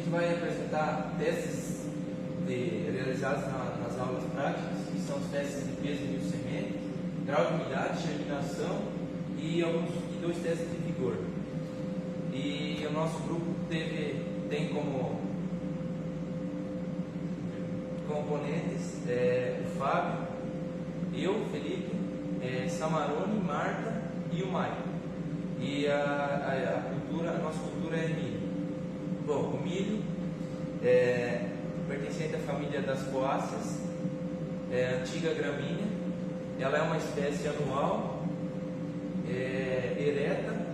gente vai apresentar testes realizados nas aulas práticas, que são os testes de peso de 1000 sementes, grau de umidade, germinação e 2 testes de vigor. E o nosso grupo tem como componentes o Fábio, eu, Felipe, Samarone, Marta e o Maicon. E a nossa cultura é milho. Bom, o milho pertencente à família das poáceas, antiga gramínea. Ela é uma espécie anual, ereta,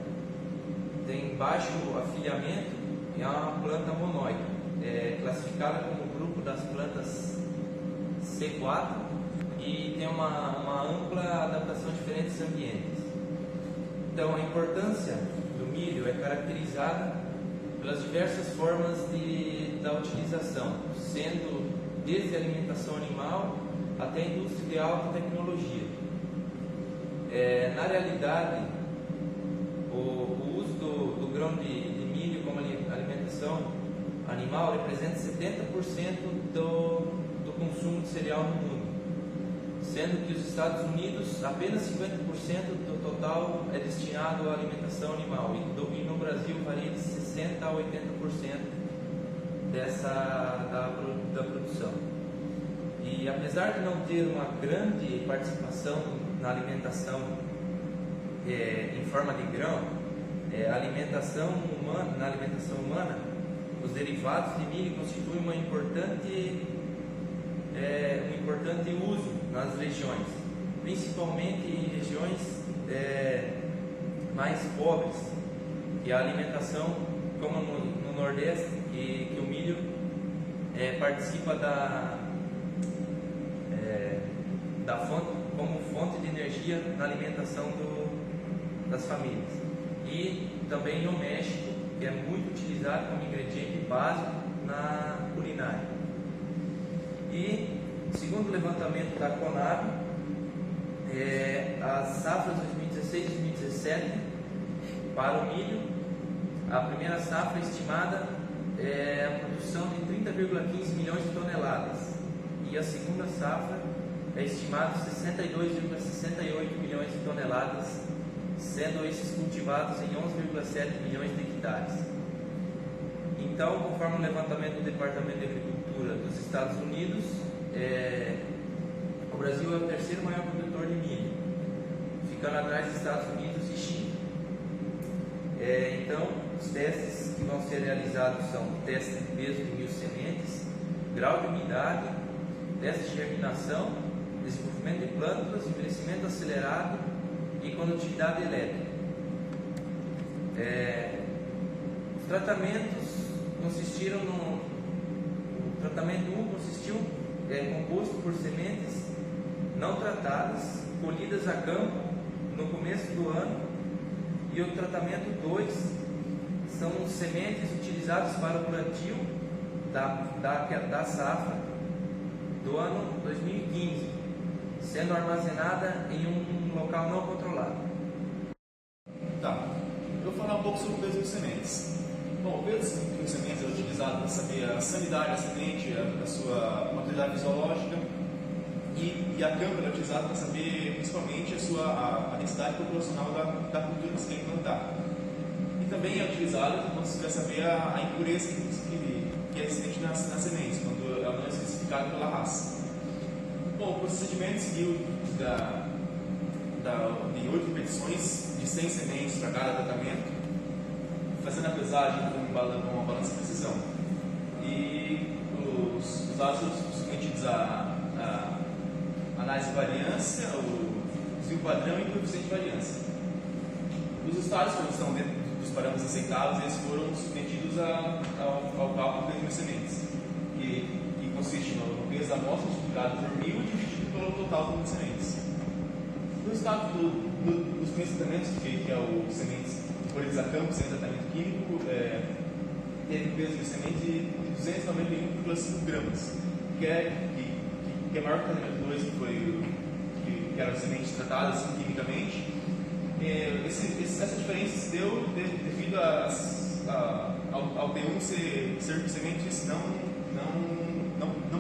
tem baixo afilhamento e é uma planta monóica, classificada como grupo das plantas C4 e tem uma ampla adaptação a diferentes ambientes. Então, a importância do milho é caracterizada pelas diversas formas da utilização, sendo desde a alimentação animal até a indústria de alta tecnologia. Na realidade, o uso do grão de milho como alimentação animal representa 70% do consumo de cereal no mundo, sendo que os Estados Unidos apenas 50% do total é destinado à alimentação animal e no Brasil varia de 60% a 80% da produção. E apesar de não ter uma grande participação na alimentação em forma de grão, na alimentação humana, os derivados de milho constituem um importante uso nas regiões, principalmente em regiões mais pobres, e a alimentação, como no Nordeste, que o milho participa da fonte, como fonte de energia na alimentação das famílias. E também no México, que é muito utilizado como ingrediente básico na culinária. E, segundo o levantamento da Conab, as safras 2016 e 2017 para o milho, a primeira safra estimada é a produção de 30,15 milhões de toneladas e a segunda safra é estimada 62,68 milhões de toneladas, sendo esses cultivados em 11,7 milhões de hectares. Então, conforme o levantamento do Departamento de Agricultura dos Estados Unidos, o Brasil é o terceiro maior produtor de milho, ficando atrás dos Estados Unidos e China. Então, os testes que vão ser realizados são testes de peso de 1000 sementes, grau de umidade, testes de germinação, desenvolvimento de plântulas, envelhecimento acelerado e condutividade elétrica. Os tratamentos consistiram o tratamento 1 consistiu composto por sementes não tratadas, colhidas a campo no começo do ano, e o tratamento 2 são sementes utilizadas para o plantio da safra do ano 2015, sendo armazenada em um local não controlado. Tá, eu vou falar um pouco sobre o peso de sementes. Bom, o peso de sementes é utilizado para saber a sanidade da semente, a sua maturidade fisiológica, e a câmara é utilizada para saber principalmente a densidade populacional da cultura que você quer implantar. E também é utilizado quando você quer saber a impureza que é existente nas sementes, quando ela não é especificada pela raça. Bom, o procedimento seguiu de 8 repetições de 100 sementes para cada tratamento, fazendo a pesagem com uma balança de precisão. E os dados são submetidos a análise de variância, o desvio padrão e o coeficiente de variância. Os estados, quando estão dentro dos parâmetros aceitáveis, eles foram submetidos ao cálculo do peso de sementes, que consiste no peso da amostra multiplicado por 1000 dividido pelo total do número de sementes. No estado dos primeiros tratamentos, que é o sementes colhidas a campo sem tratamento químico, teve um peso de semente de 291,5 gramas, que é maior que o tratamento 2, que eram sementes tratadas quimicamente. Essa diferença se deu devido ao P1 ser sementes não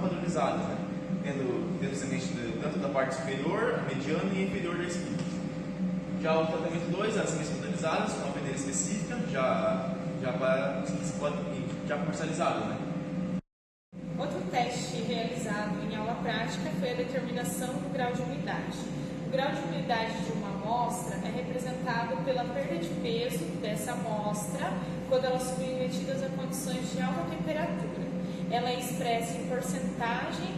padronizadas, né? Tendo semente tanto da parte superior, mediana e inferior da espinha. Já o tratamento 2, as sementes padronizadas, com uma peneira específica, já comercializadas, né? Outro teste realizado em aula prática foi a determinação do grau de umidade. O grau de umidade de uma amostra é representado pela perda de peso dessa amostra quando elas são submetidas a condições de alta temperatura. Ela é expressa em porcentagem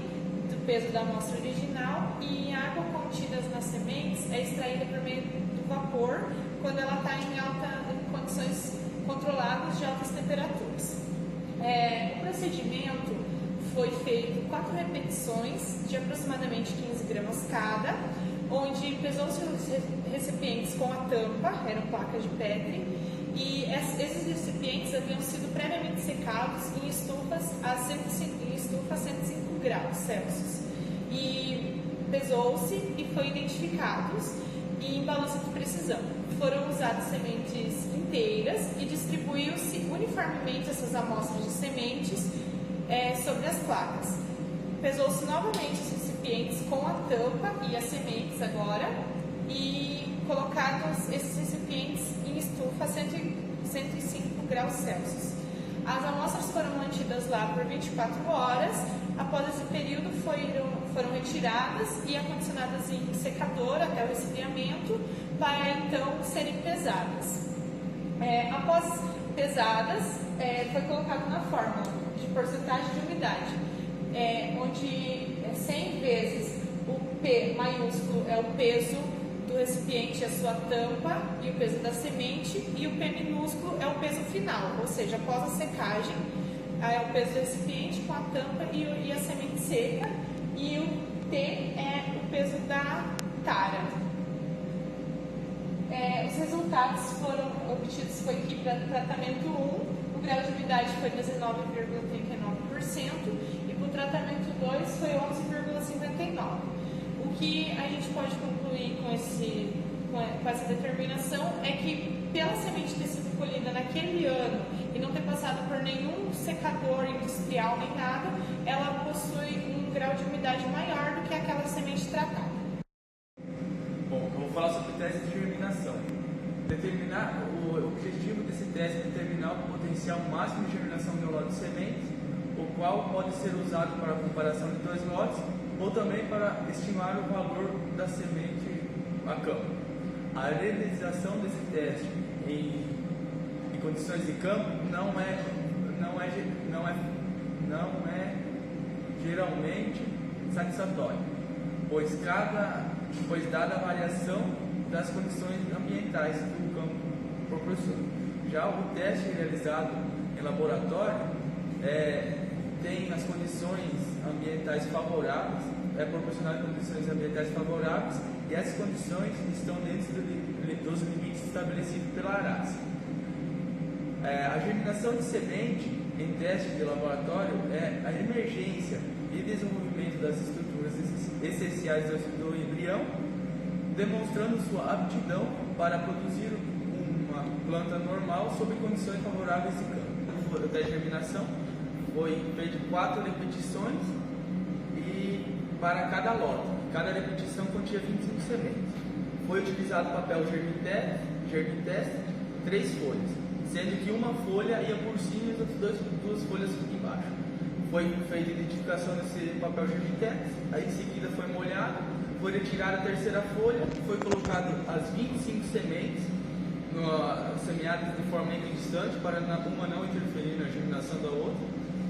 do peso da amostra original e a água contida nas sementes é extraída por meio do vapor quando ela está em condições controladas de altas temperaturas. O procedimento foi feito 4 repetições de aproximadamente 15 gramas cada, onde pesou-se os recipientes com a tampa, eram placas de Petri, e esses recipientes haviam sido previamente secados em estufas a 105 graus Celsius. E pesou-se e foi identificados em balança de precisão. Foram usadas sementes inteiras e distribuiu-se uniformemente essas amostras de sementes sobre as placas. Pesou-se novamente os recipientes com a tampa e as sementes agora e colocados esses recipientes em estufa a 105 graus Celsius. As amostras foram mantidas lá por 24 horas. Após esse período foram retiradas e acondicionadas em secador até o resfriamento para então serem pesadas. Após pesadas, foi colocado na fórmula de porcentagem de umidade, onde 100 vezes o P maiúsculo é o peso do recipiente, a sua tampa e o peso da semente, e o P minúsculo é o peso final, ou seja, após a secagem, é o peso do recipiente com a tampa e a semente seca, e o T é o peso da tara. Os resultados foram obtidos foi que para tratamento 1, o grau de umidade foi 19,39% e para o tratamento 2 foi 11,59%. O que a gente pode concluir com essa determinação é que pela semente ter sido colhida naquele ano e não ter passado por nenhum secador industrial nem nada, ela possui um grau de umidade maior do que aquela semente tratada. Bom, eu vou falar sobre o teste de germinação. O objetivo desse teste é determinar o potencial máximo de germinação de um lote de sementes, o qual pode ser usado para a comparação de 2 lotes ou também para estimar o valor da semente a campo. A realização desse teste em condições de campo não é geralmente satisfatória, pois dada a variação das condições ambientais que o campo proporciona. Já o teste realizado em laboratório tem as condições ambientais favoráveis, é proporcionado condições ambientais favoráveis, e essas condições estão dentro dos limites estabelecidos pela ARASE. A germinação de semente em teste de laboratório é a emergência e desenvolvimento das estruturas essenciais do embrião, demonstrando sua aptidão para produzir uma planta normal sob condições favoráveis de campo. O teste de germinação foi feito 4 repetições e para cada lote. Cada repetição continha 25 sementes. Foi utilizado papel germitest, 3 folhas, sendo que uma folha ia por cima e as outras 2 folhas embaixo. Foi feita a identificação desse papel germitest, aí em seguida foi molhado, foi retirada a terceira folha, foi colocado as 25 sementes semeadas de forma equidistante para uma não interferir na germinação da outra,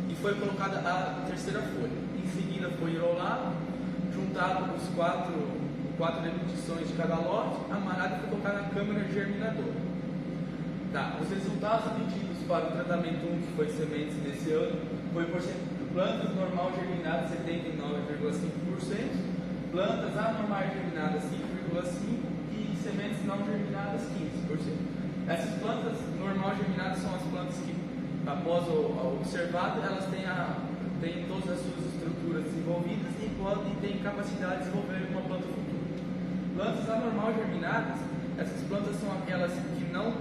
e foi colocada a terceira folha. Em seguida foi enrolado, juntado os 4 repetições de cada lote, amarrado e foi colocado na câmara germinadora. Os resultados obtidos para o tratamento 1, que foi sementes desse ano, foi por plantas normal germinadas 79,5%, plantas anormais germinadas 5,5% e sementes não germinadas 15%. Essas plantas normal germinadas são as plantas que, após o observado, elas têm todas as suas estruturas desenvolvidas e têm capacidade de desenvolver uma planta futura. Plantas anormal germinadas, essas plantas são aquelas que não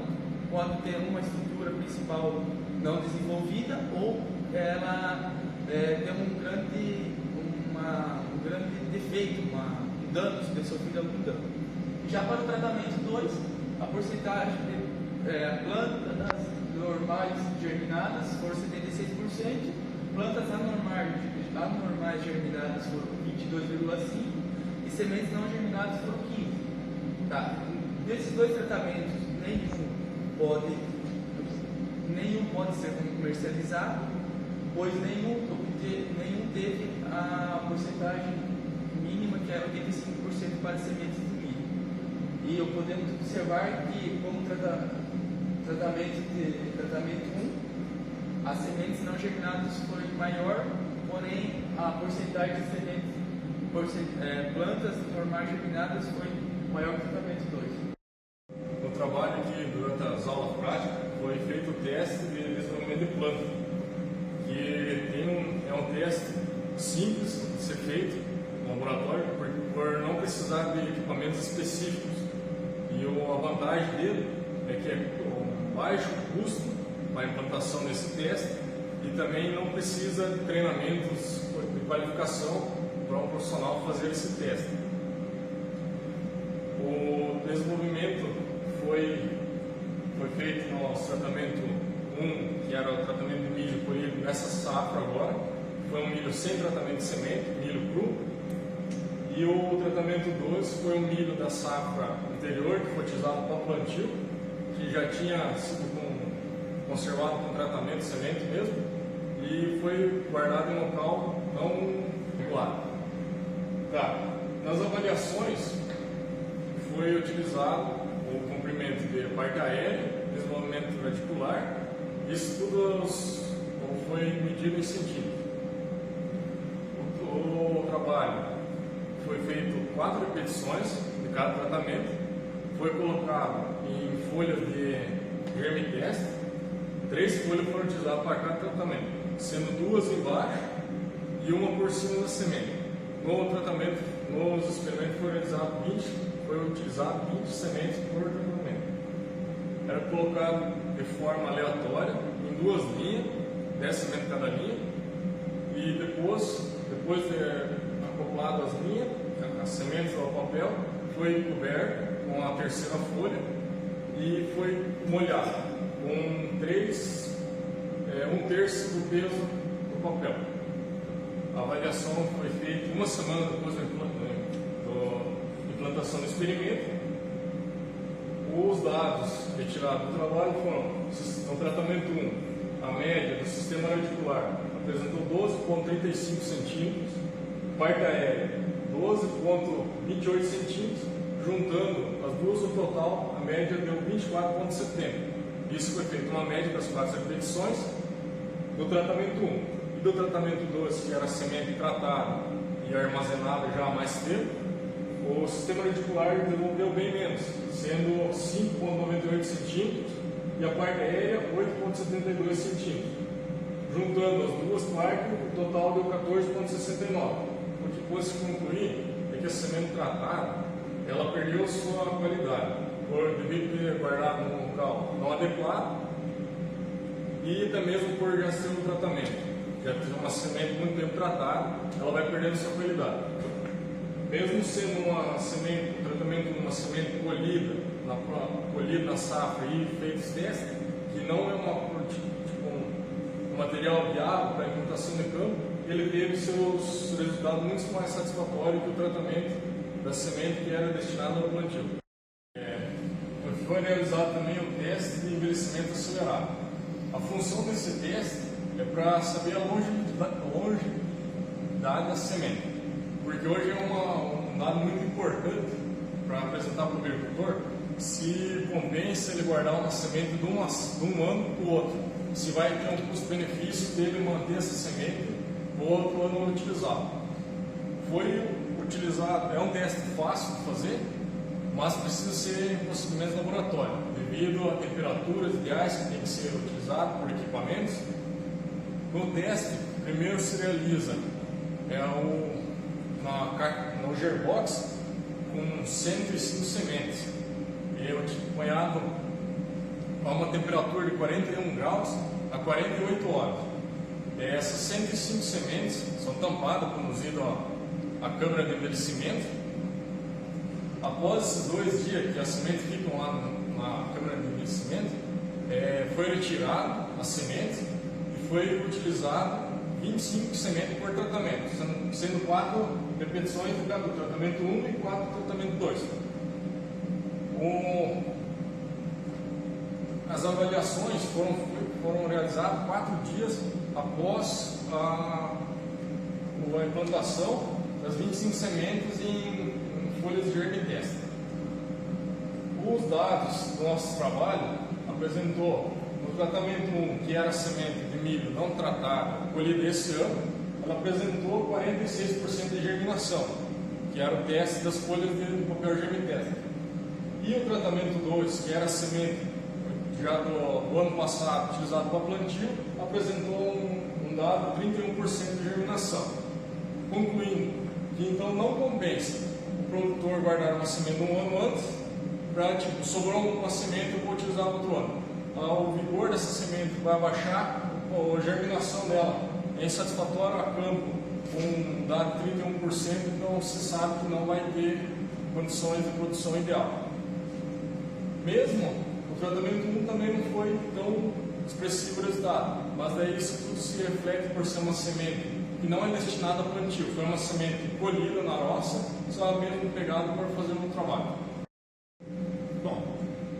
podem ter uma estrutura principal não desenvolvida ou ela tem um grande defeito, um dano, se ter sofrido algum dano. Já para o tratamento 2, a porcentagem de plantas normais germinadas foram 76%, plantas anormais germinadas foram 22,5% e sementes não germinadas foram 15%. Tá? Desses dois tratamentos, nenhum pode ser comercializado, pois nenhum teve a porcentagem mínima, que era 85% para sementes de milho. E podemos observar que, como tratamento 1, as sementes não germinadas foi maior, porém a porcentagem de sementes, plantas normais germinadas foi maior que o tratamento 2. No trabalho que, durante as aulas práticas, foi feito o teste de desenvolvimento de planta, que é um teste simples de ser feito no laboratório, por não precisar de equipamentos específicos. E a vantagem dele é que é um baixo custo para a implantação desse teste e também não precisa de treinamentos de qualificação para um profissional fazer esse teste. O desenvolvimento foi feito no nosso tratamento 1, que era o tratamento de milho colhido nessa safra agora. Foi um milho sem tratamento de semente, milho cru. E o tratamento 2 foi um milho da safra anterior, que foi utilizado para plantio, que já tinha sido conservado com tratamento de semente mesmo, e foi guardado em local não regulado. Tá. Nas avaliações, foi utilizado o comprimento de parte aérea, desenvolvimento radicular, isso tudo foi medido em centímetros. O trabalho foi feito 4 repetições de cada tratamento, foi colocado em folhas de germe teste, 3 folhas foram utilizadas para cada tratamento, sendo 2 embaixo e uma por cima da semente. No tratamento, nos experimentos foi utilizado 20 sementes por tratamento. Era colocado de forma aleatória em 2 linhas, 10 sementes cada linha, e depois de acoplado as linhas, as sementes ao papel, foi coberto com a terceira folha e foi molhado com 1/3 do peso do papel. A avaliação foi feita 1 semana depois da implantação do experimento. Os dados retirados do trabalho foram: no tratamento 1, a média do sistema radicular apresentou 12,35 centímetros, parte aérea 12,28 centímetros, juntando as duas no total, a média deu 24,70. Isso foi feito uma média das 4 repetições do tratamento 1. E do tratamento 2, que era semente tratada e armazenada já há mais tempo, o sistema radicular desenvolveu bem menos, sendo 5,98 centímetros e a parte aérea 8,72 centímetros. Juntando as duas partes, o total deu 14,69. O que pôde-se concluir é que a semente tratada ela perdeu sua qualidade, devido a ter guardado num local não adequado e até mesmo por já ser um tratamento. Já ter uma semente muito tempo tratada, ela vai perdendo sua qualidade. Mesmo sendo uma semente, um tratamento de uma semente colhida na safra e feito esse teste, que não é um material viável para a implantação de campo, ele teve seus resultados muito mais satisfatórios que o tratamento da semente que era destinada ao plantio. Foi realizado também o teste de envelhecimento acelerado. A função desse teste é para saber a longevidade da semente, porque hoje é um dado muito importante para apresentar para o agricultor se compensa ele guardar uma semente de um ano para o outro, se vai ter um custo-benefício dele manter essa semente o outro ano utilizado. Foi utilizado, é um teste fácil de fazer, mas precisa ser em procedimentos de laboratório, devido a temperaturas ideais que tem que ser utilizado por equipamentos. No teste, primeiro se realiza no Gearbox com 105 sementes, acompanhado a uma temperatura de 41 graus a 48 horas. essas 105 sementes são tampadas, conduzidas à câmara de envelhecimento. Após esses 2 dias que as sementes ficam lá na câmara de envelhecimento, foi retirado as sementes e foi utilizado 25 sementes por tratamento, sendo 4 repetições do tratamento 1 e 4 do tratamento 2. As avaliações foram realizadas 4 dias após a implantação das 25 sementes em folhas de germe-testa. Os dados do nosso trabalho apresentou no tratamento 1, que era a semente de milho não tratada, colhida esse ano, ela apresentou 46% de germinação, que era o teste das folhas de papel germe-testa. E o tratamento 2, que era a semente já do ano passado utilizado para plantio, apresentou um dado de 31% de germinação. Concluindo que então não compensa o produtor guardar uma semente um ano antes, para sobrou uma semente, eu vou utilizar outro ano. O vigor dessa semente vai abaixar, a germinação dela é insatisfatória a campo, com um dado de 31%, então você sabe que não vai ter condições de produção ideal. Mesmo o tratamento 1 também não foi tão expressivo o resultado, mas daí isso tudo se reflete por ser uma semente que não é destinada a plantio, foi uma semente colhida na roça, só mesmo pegada para fazer um trabalho. Bom,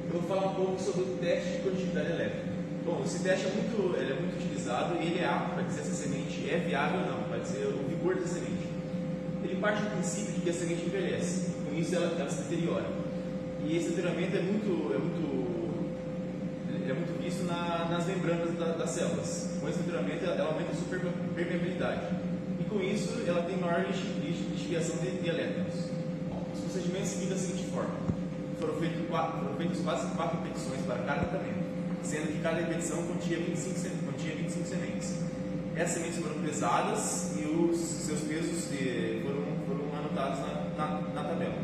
eu vou falar um pouco sobre o teste de condutividade elétrica. Bom, esse teste é muito utilizado e ele é apto para dizer se a semente é viável ou não, para dizer o vigor da semente. Ele parte do princípio de que a semente envelhece, com isso ela se deteriora. E esse deterioramento é muito visto nas membranas das células. Com esse deterioramento ela aumenta a sua permeabilidade. E com isso ela tem maior lixiviação de elétrons. Bom, os procedimentos seguidos da seguinte forma. Foram feitas quase 4 repetições para cada tratamento, sendo que cada repetição continha 25 sementes. Essas sementes foram pesadas e os seus pesos foram anotados na tabela.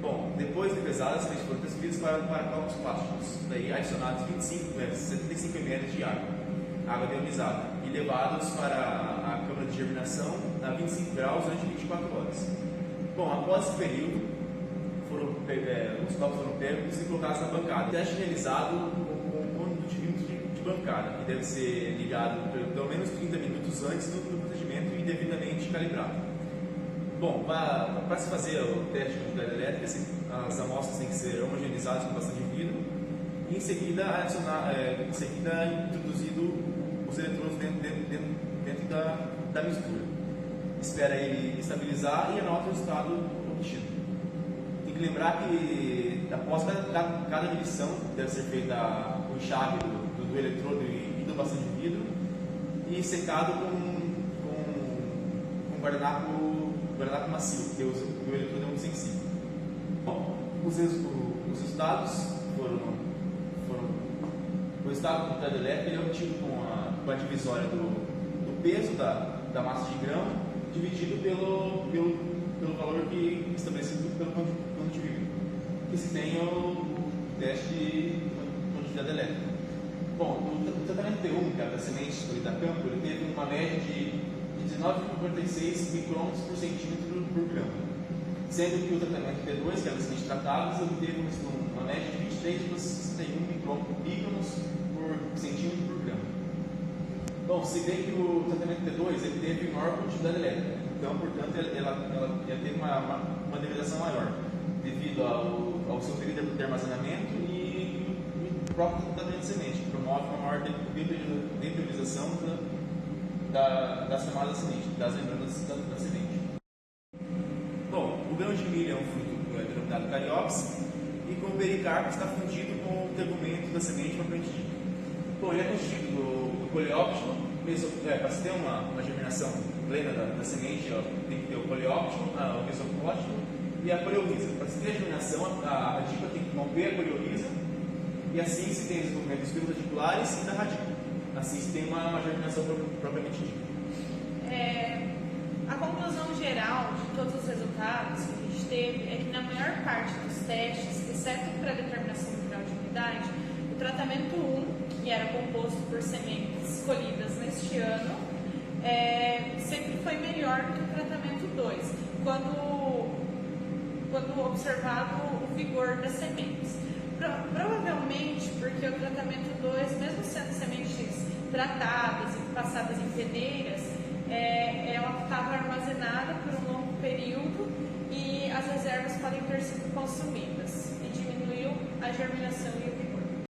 Bom, depois de pesadas, as sementes foram transferidas para copos plásticos, daí adicionados 75 ml de água deionizada, e levados para a câmara de germinação a 25 graus durante 24 horas. Bom, após esse período, os copos foram pegos e colocados na bancada. O teste realizado com um condutímetro de bancada, que deve ser ligado pelo menos 30 minutos antes do procedimento e devidamente calibrado. Bom, para se fazer o teste de condutividade elétrica, as amostras têm que ser homogeneizadas com bastante vidro e em seguida introduzido os eletrodos dentro da mistura. Espera ele estabilizar e anota o resultado obtido. Tem que lembrar que após cada medição deve ser feita com enxágue do eletrodo e do bastante vidro e secado com guardanapo macio, porque o eletrodo é muito sensível. Bom, os resultados foram o resultado do condutividade elétrica é obtido com a divisória do peso da massa de grão dividido pelo valor estabelecido pelo condutímetro, que se tem o teste de condutividade elétrica. Bom, o tratamento T1, que era da semente escolhida a campo, ele teve uma média de 19,46 micrômetros por centímetro por grama, sendo que o tratamento T2, que era da semente tratada, ele teve uma média de 23,61 micrômetros por centímetro por grama. Bom, se bem que o tratamento T2 ele teve maior condutividade elétrica, então, portanto, ela teve uma degradação maior, devido ao seu período de armazenamento e o próprio tratamento de semente, que promove uma maior deteriorização das camadas da semente, das membranas da semente. Bom, o grão de milho é um fruto denominado cariopsis e com o pericarpo está fundido com o tegumento da semente propriamente dito. Bom, ele é constituído do coleóptilo, para se ter uma germinação plena da semente, tem que ter o coleóptilo, o mesocótilo e a coreorhiza. Para se ter a germinação, a radícula tem que romper a coreorhiza e assim se tem o desenvolvimento dos pelos radiculares e da radícula. Assim se tem uma germinação propriamente dita. A conclusão geral de todos os resultados que a gente teve é que na maior parte dos testes, exceto para a determinação do grau de umidade, o tratamento 1, que era composto por sementes colhidas neste neste ano sempre foi melhor do que o tratamento 2, quando observado o vigor das sementes. Provavelmente porque o tratamento 2, mesmo sendo sementes tratadas e passadas em peneiras, ela estava armazenada por um longo período e as reservas podem ter sido consumidas e diminuiu a germinação e o vigor.